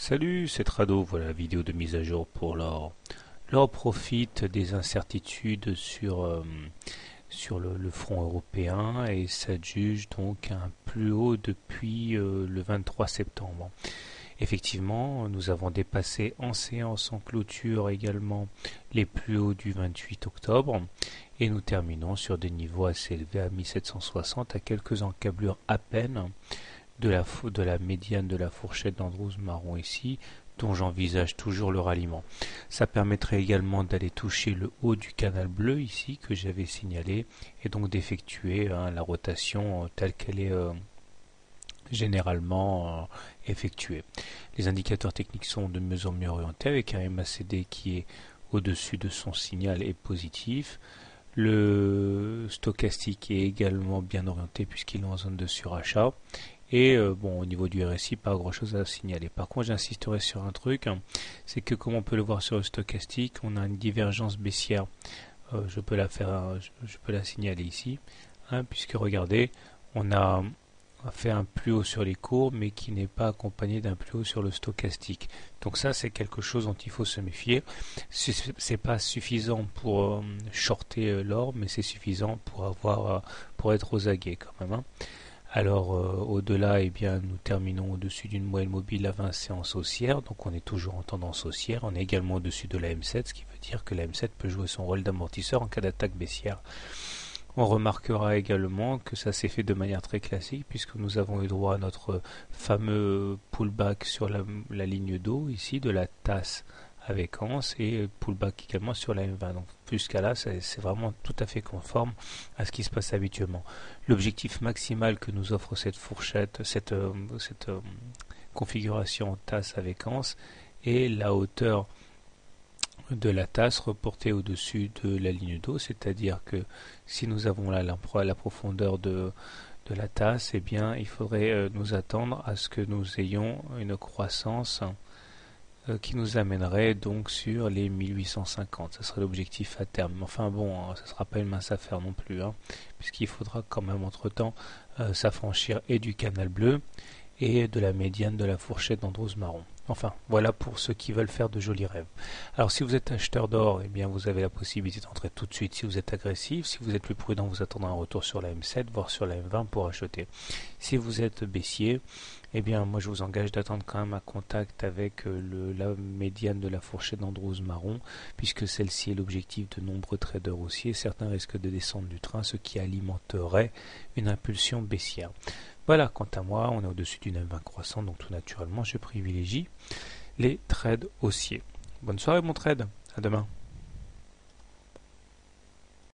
Salut, c'est Trado, voilà la vidéo de mise à jour pour l'or. L'or profite des incertitudes sur le front européen et s'adjuge donc un plus haut depuis le 23 septembre. Effectivement, nous avons dépassé en séance en clôture également les plus hauts du 28 octobre et nous terminons sur des niveaux assez élevés à 1760 à quelques encablures à peine de la médiane de la fourchette d'Andrews marron ici, dont j'envisage toujours le ralliement. Ça permettrait également d'aller toucher le haut du canal bleu ici que j'avais signalé et donc d'effectuer la rotation telle qu'elle est généralement effectuée. Les indicateurs techniques sont de mieux en mieux orientés avec un MACD qui est au-dessus de son signal et positif. Le stochastique est également bien orienté puisqu'il est en zone de surachat. Et bon, au niveau du RSI, pas grand chose à signaler. Par contre, j'insisterai sur un truc, c'est que comme on peut le voir sur le stochastique, on a une divergence baissière. Je peux la signaler ici, puisque regardez, on a fait un plus haut sur les cours, mais qui n'est pas accompagné d'un plus haut sur le stochastique. Donc ça, c'est quelque chose dont il faut se méfier. C'est pas suffisant pour shorter l'or, mais c'est suffisant pour être aux aguets quand même. Alors au-delà, eh bien, nous terminons au-dessus d'une moyenne mobile à 20 séances haussières, donc on est toujours en tendance haussière. On est également au-dessus de la M7, ce qui veut dire que la M7 peut jouer son rôle d'amortisseur en cas d'attaque baissière. On remarquera également que ça s'est fait de manière très classique puisque nous avons eu droit à notre fameux pullback sur la ligne d'eau ici de la tasse avec anse et pullback également sur la M20. Donc jusqu'à là, c'est vraiment tout à fait conforme à ce qui se passe habituellement. L'objectif maximal que nous offre cette fourchette, cette configuration en tasse avec anse est la hauteur de la tasse reportée au-dessus de la ligne d'eau, c'est-à-dire que si nous avons là la profondeur de la tasse, eh bien il faudrait nous attendre à ce que nous ayons une croissance qui nous amènerait donc sur les 1850. Ce serait l'objectif à terme. Enfin bon, ça ne sera pas une mince affaire non plus, puisqu'il faudra quand même entre-temps s'affranchir et du canal bleu et de la médiane de la fourchette d'Andrews marron. Enfin, voilà pour ceux qui veulent faire de jolis rêves. Alors si vous êtes acheteur d'or, eh bien vous avez la possibilité d'entrer tout de suite si vous êtes agressif. Si vous êtes plus prudent, vous attendrez un retour sur la M7, voire sur la M20 pour acheter. Si vous êtes baissier, eh bien moi je vous engage d'attendre quand même un contact avec la médiane de la fourchette d'Andrews marron, puisque celle-ci est l'objectif de nombreux traders haussiers. Certains risquent de descendre du train, ce qui alimenterait une impulsion baissière. Voilà, quant à moi, on est au-dessus d'une M20 croissante, donc tout naturellement, je privilégie les trades haussiers. Bonne soirée mon trade, à demain.